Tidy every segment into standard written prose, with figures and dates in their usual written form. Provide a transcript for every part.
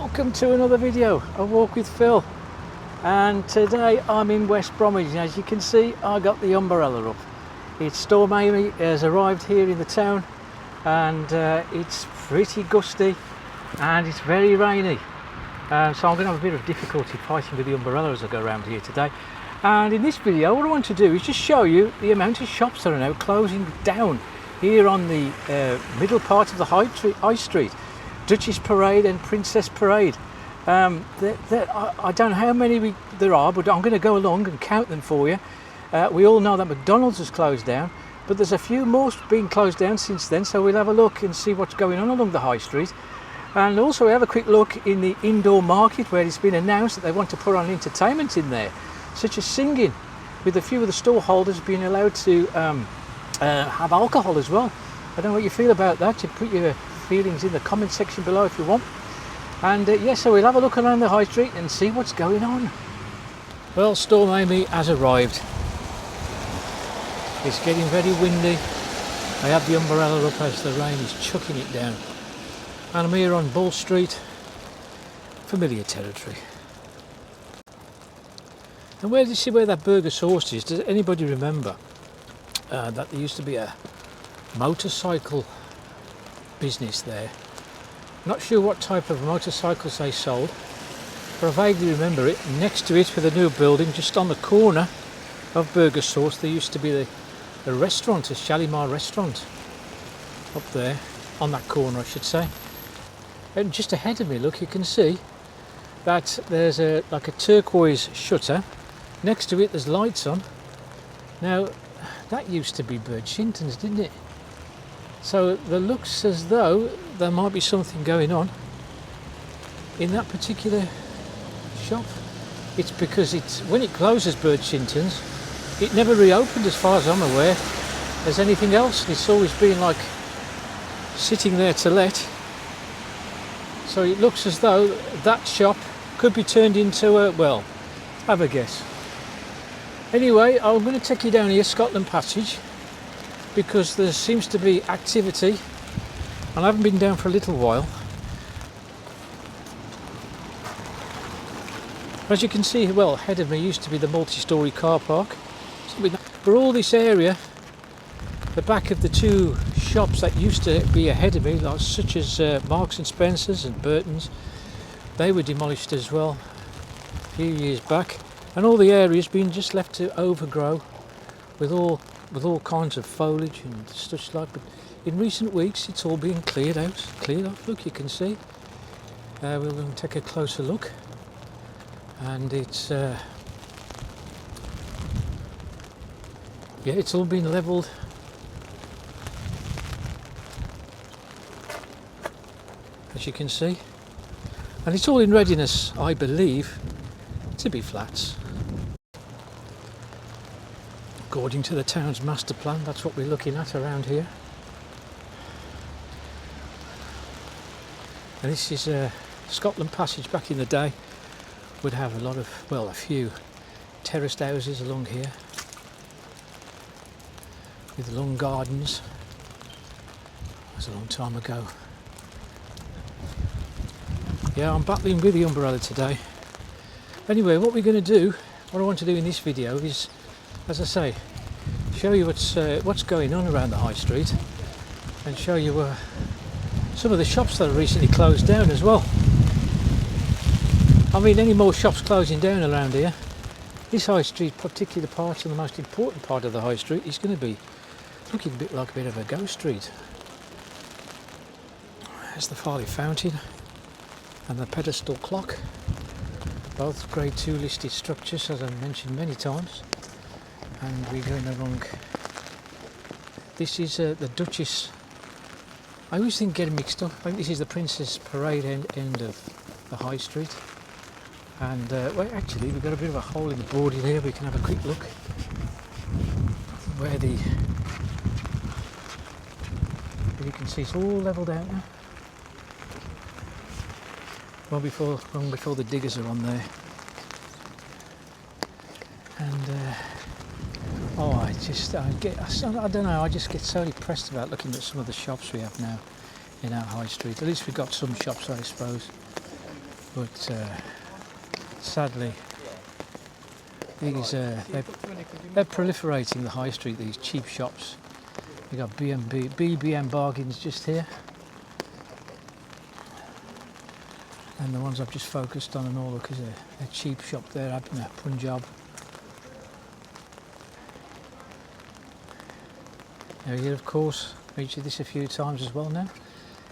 Welcome to another video, A Walk with Phil. And today I'm in West Bromwich, and as you can see I got the umbrella up. It's Storm Amy has arrived here in the town, and it's pretty gusty and it's very rainy, so I'm going to have a bit of difficulty fighting with the umbrella as I go around here today. And in this video what I want to do is just show you the amount of shops that are now closing down here on the middle part of the High Street, Duchess Parade and Princess Parade. I don't know how many there are, but I'm going to go along and count them for you. We all know that McDonald's has closed down, but there's a few more being closed down since then, so we'll have a look and see what's going on along the High Street. And also we have a quick look in the indoor market, where it's been announced that they want to put on entertainment in there, such as singing, with a few of the store holders being allowed to have alcohol as well. I don't know what you feel about that. You put your feelings in the comment section below if you want. And yes, so we'll have a look around the High Street and see what's going on. Well, Storm Amy has arrived. It's getting very windy. I have the umbrella up as the rain is chucking it down. And I'm here on Bull Street, familiar territory. And where do you see where that Burger Sauce is? Does anybody remember that there used to be a motorcycle business there? Not sure what type of motorcycles they sold, but I vaguely remember it. Next to it, with a new building just on the corner of Burger Sauce, there used to be the restaurant, a Shalimar restaurant up there on that corner, I should say. And just ahead of me, look, you can see that there's like a turquoise shutter. Next to it there's lights on. Now that used to be Bird Shinton's, didn't it? So there looks as though there might be something going on in that particular shop. It's because when it closes Bird Shinton's, it never reopened as far as I'm aware as anything else. It's always been like sitting there to let. So it looks as though that shop could be turned into a, well, have a guess. Anyway, I'm going to take you down here, Scotland Passage, because there seems to be activity, and I haven't been down for a little while. As you can see, well, ahead of me used to be the multi-storey car park. For all this area, the back of the two shops that used to be ahead of me, like such as Marks and Spencer's and Burton's, they were demolished as well a few years back, and all the area's been just left to overgrow with all kinds of foliage and such like. But in recent weeks it's all been cleared off. Look, you can see. We're going to take a closer look, and it's yeah, it's all been levelled. As you can see, and it's all in readiness, I believe, to be flats. According to the town's master plan, that's what we're looking at around here. And this is Scotland Passage. Back in the day would have a lot of, well, a few terraced houses along here with long gardens. That was a long time ago. Yeah, I'm battling with the umbrella today. Anyway, what we're going to do, what I want to do in this video is, as I say, show you what's going on around the High Street, and show you some of the shops that are recently closed down as well. I mean, any more shops closing down around here, this High Street particular part, and the most important part of the High Street, is going to be looking a bit like a bit of a ghost street. There's the Farley Fountain and the pedestal clock, both grade 2 listed structures, as I've mentioned many times. And we're going along. This is the Duchess. I always think getting mixed up. I think this is the Princess Parade end of the High Street. And well, actually we've got a bit of a hole in the boarding here. We can have a quick look where you can see it's all levelled out now. Long before the diggers are on there. And I don't know, I just get so depressed about looking at some of the shops we have now in our High Street. At least we've got some shops, I suppose. but sadly these they're proliferating the high street, these cheap shops. You've got BBM bargains just here, and the ones I've just focused on and all, look, is a cheap shop there, Abner, Punjab. Now here, of course, featured this a few times as well now.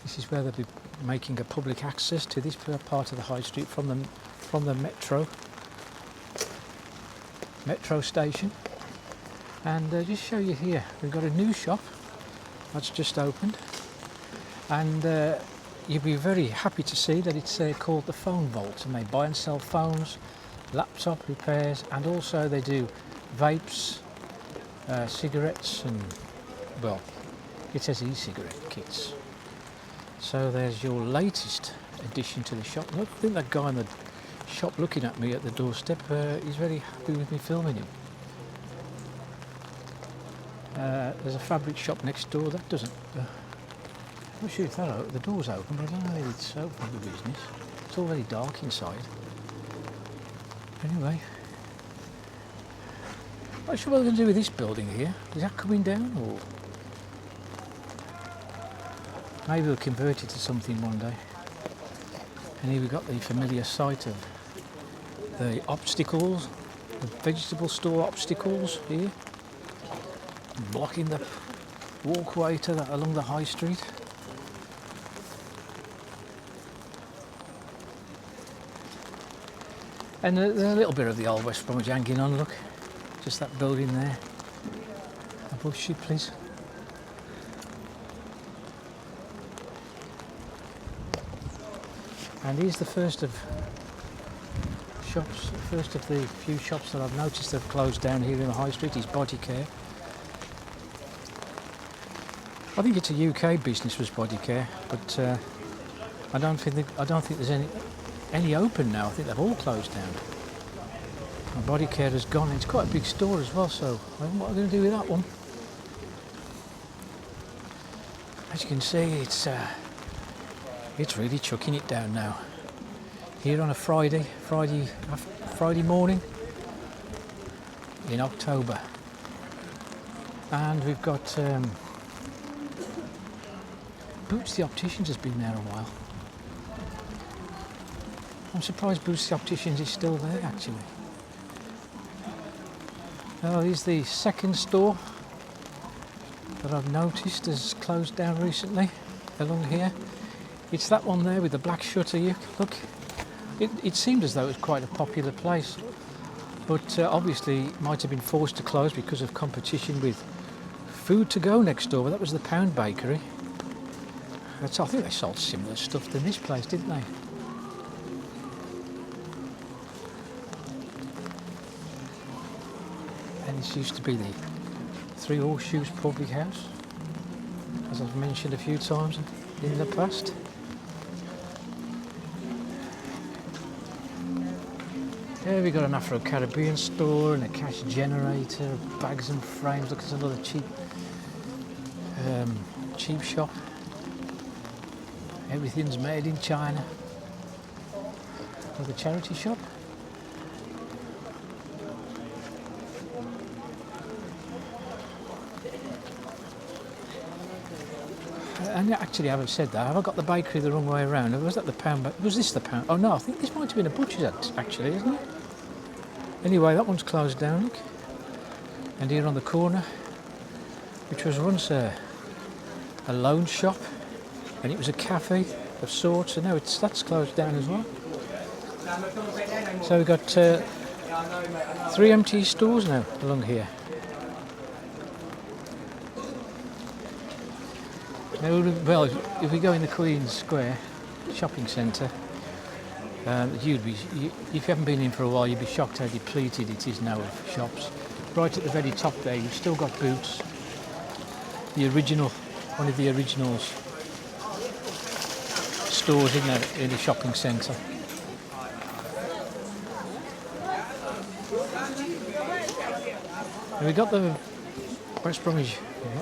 This is where they'll be making a public access to this part of the high street from the metro station. And just show you here, we've got a new shop that's just opened, and you'll be very happy to see that it's called the Phone Vault, and they buy and sell phones, laptop repairs, and also they do vapes, cigarettes, and, well, it says e-cigarette kits. So there's your latest addition to the shop. Look, I think that guy in the shop looking at me at the doorstep, he's very happy with me filming him. There's a fabric shop next door. That doesn't... I'm not sure if the door's open, but I don't know if it's open for business. It's all very dark inside. Anyway, not sure what we're going to do with this building here. Is that coming down, or maybe we'll convert it to something one day? And here we've got the familiar sight of the obstacles, the vegetable store obstacles here, blocking the walkway to that along the high street. And there's a little bit of the old West Bromwich hanging on, look, just that building there. A bush, please. And here's the first of shops, the first of the few shops that I've noticed have closed down here in the high street is Body Care. I think it's a UK business, was Body Care, but I don't think there's any open now. I think they've all closed down. And Body Care has gone. It's quite a big store as well, so I don't know what I'm going to do with that one. As you can see, it's really chucking it down now. Here on a Friday morning in October, and we've got Boots the Opticians has been there a while. I'm surprised Boots the Opticians is still there actually. Oh, here's the second store that I've noticed has closed down recently along here. It's that one there with the black shutter. Look, it seemed as though it was quite a popular place, but obviously it might have been forced to close because of competition with Food to Go next door. But that was the Pound Bakery. I think they sold similar stuff to this place, didn't they? And this used to be the Three Horseshoes Public House, as I've mentioned a few times in the past. Here we've got an Afro-Caribbean store and a cash generator, bags and frames. Look, it's another cheap shop. Everything's made in China. Another charity shop. And actually, I haven't said that. Have I got the bakery the wrong way around? Was that the Pound? Was this the Pound? Oh no, I think this might have been a butcher's actually, isn't it? Anyway, that one's closed down, look. And here on the corner, which was once a loan shop, and it was a cafe of sorts, and now that's closed down as well. So we've got 3 empty stores now along here. Now, well, if we go in the Queen's Square shopping centre, if you haven't been in for a while, you'd be shocked how depleted it is now of shops. Right at the very top there, you've still got Boots, the original, one of the originals stores in the shopping centre. And we've got the West Bromwich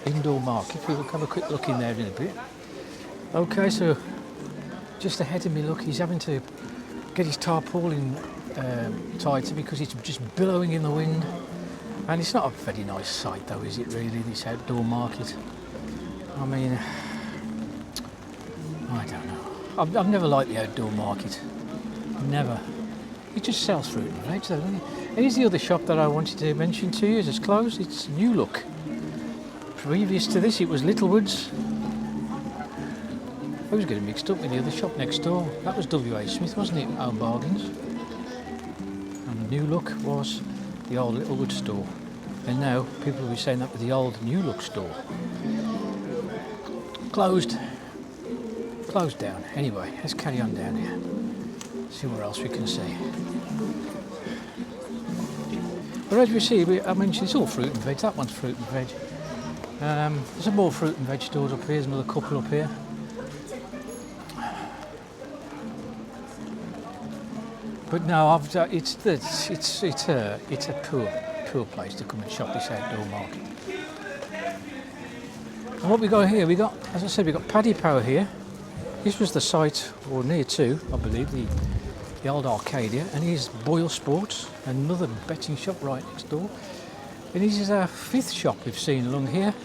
indoor market. We'll have a quick look in there in a bit. Okay, so just ahead of me, look, he's having to get his tarpaulin tighter because it's just billowing in the wind. And it's not a very nice sight though, is it really, this outdoor market? I mean, I don't know. I've never liked the outdoor market. Never. It just sells fruit and veg though, doesn't it? And here's the other shop that I wanted to mention to you. It's closed. It's New Look. Previous to this it was Littlewoods. I was getting mixed up with the other shop next door. That was W.H. Smith, wasn't it? Home Bargains. And New Look was the old Littlewood store. And now people will be saying that was the old New Look store. Closed. Closed down. Anyway, let's carry on down here. See what else we can see. But as we see, I mentioned it's all fruit and veg. That one's fruit and veg. There's some more fruit and veg stores up here. There's another couple up here. But no, it's a poor place to come and shop this outdoor market. And what we got here, as I said, we got Paddy Power here. This was the site, or near to, I believe, the old Arcadia, and here's Boyle Sports, another betting shop right next door. And this is our 5th shop we've seen along here.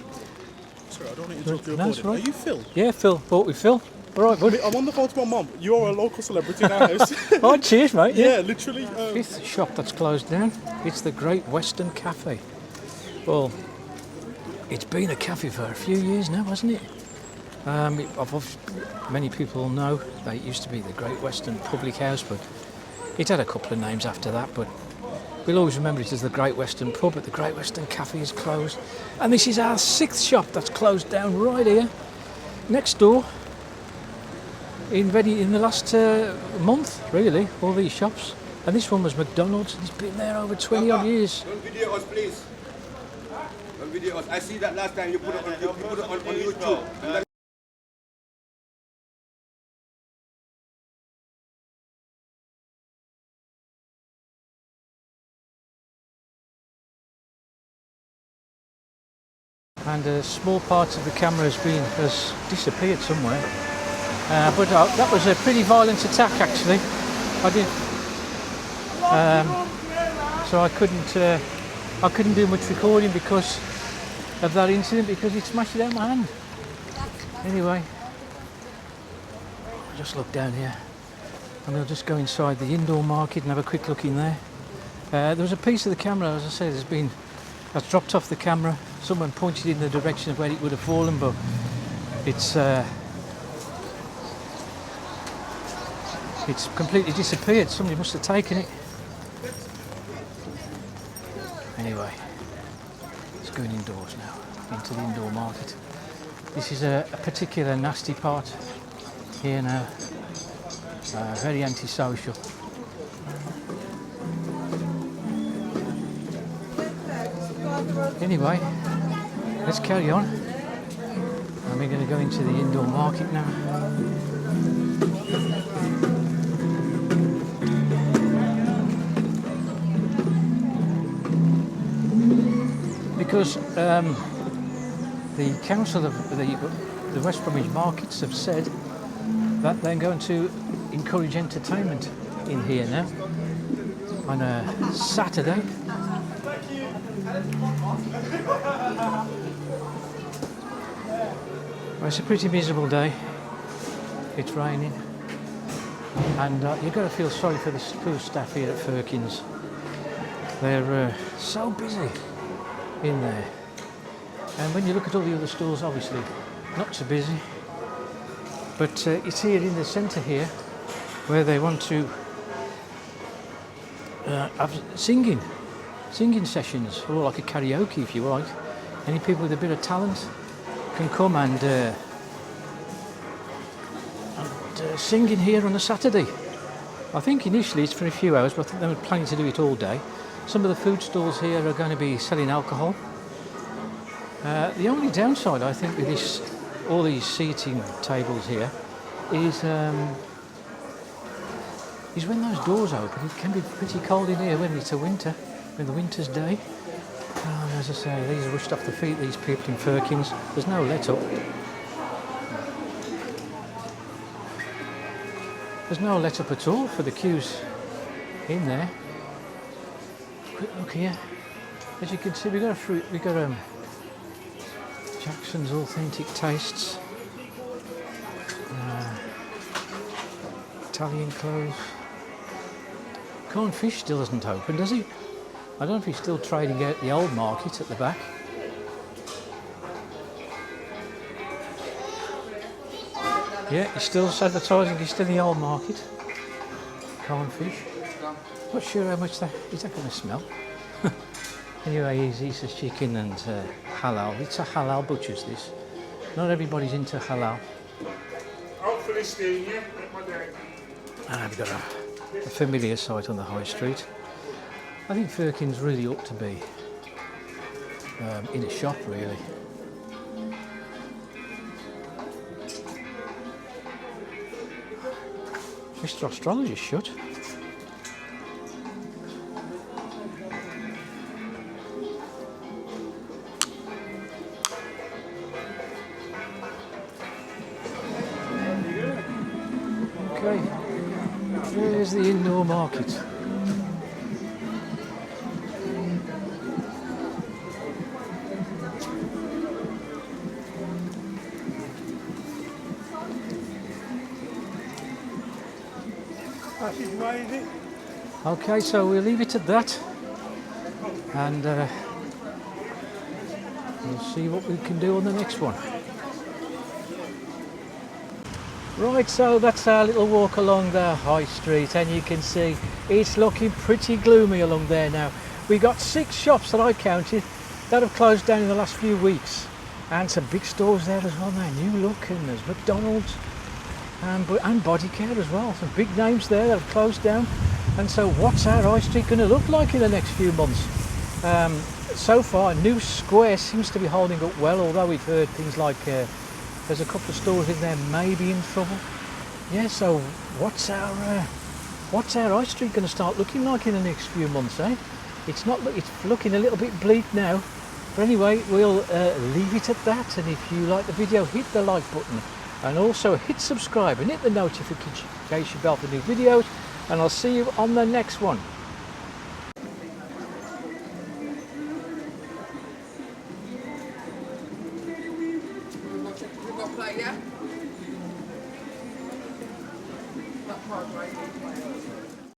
Sorry, I don't want to interrupt your No, that's recording. right. Are you Phil? Yeah, Phil. Bought with Phil. All right, bud. I'm on the phone to my mum. You're a local celebrity in our house. Oh, cheers, mate. Yeah, literally. 5th shop that's closed down. It's the Great Western Cafe. Well, it's been a cafe for a few years now, hasn't it? Many people know that it used to be the Great Western Public House, but it had a couple of names after that, but we'll always remember it as the Great Western Pub, but the Great Western Cafe is closed. And this is our 6th shop that's closed down right here, next door, in the last month, really, all these shops. And this one was McDonald's, and it's been there over 20 odd years. Don't video us, please. Don't video us. I see that last time you put it on, YouTube. And a small part of the camera has disappeared somewhere. But that was a pretty violent attack, actually. I did. So I couldn't do much recording because of that incident, because it smashed it out of my hand. Anyway, I'll just look down here, and we'll just go inside the indoor market and have a quick look in there. There was a piece of the camera, as I said, that's dropped off the camera. Someone pointed in the direction of where it would have fallen, but it's completely disappeared. Somebody must have taken it. Anyway, it's going indoors now, into the indoor market. This is a particular nasty part here now, very antisocial. Anyway, let's carry on. And we're going to go into the indoor market now. Because the council of the West Bromwich markets have said that they're going to encourage entertainment in here now on a Saturday. Well, it's a pretty miserable day. It's raining, and you've got to feel sorry for the poor staff here at Firkins. They're so busy in there, and when you look at all the other stores, obviously not so busy, but it's here in the centre here where they want to have singing sessions, or like a karaoke if you like. Any people with a bit of talent can come and sing in here on a Saturday. I think initially it's for a few hours, but I think they were planning to do it all day. Some of the food stalls here are going to be selling alcohol. The only downside, I think, with all these seating tables here is when those doors open. It can be pretty cold in here when it's a winter's day. And as I say, these are rushed off the feet, these people in Firkins. There's no let up. There's no let up at all for the queues in there. Quick look here. As you can see, we got a fruit. We got Jackson's Authentic Tastes, Italian clothes. Cornfish still isn't open, does he? I don't know if he's still trading out the old market at the back. Yeah, he's still advertising. He's still in the old market. Cornfish. Not sure how much that is. That going to smell? Anyway, he eats his chicken and halal. It's a halal butcher's, this. Not everybody's into halal. Hopefully, Steve, yeah, make my day. And we've got a familiar sight on the high street. I think Firkins really ought to be in a shop, really. Mr. Astrologer's shut. Okay, there's the indoor market. Okay, so we'll leave it at that, and we'll see what we can do on the next one. Right, so that's our little walk along the high street, and you can see it's looking pretty gloomy along there now. We got 6 shops that I counted that have closed down in the last few weeks, and some big stores there as well now. New Look, and there's McDonald's and Bodycare as well. Some big names there that have closed down. And so what's our high street going to look like in the next few months? So far, New Square seems to be holding up well, although we've heard things like there's a couple of stores in there maybe in trouble. Yeah, so what's our high street going to start looking like in the next few months, eh? It's looking a little bit bleak now. But anyway, we'll leave it at that, and if you like the video, hit the like button, and also hit subscribe and hit the notification bell for new videos, and I'll see you on the next one. We've got play, yeah?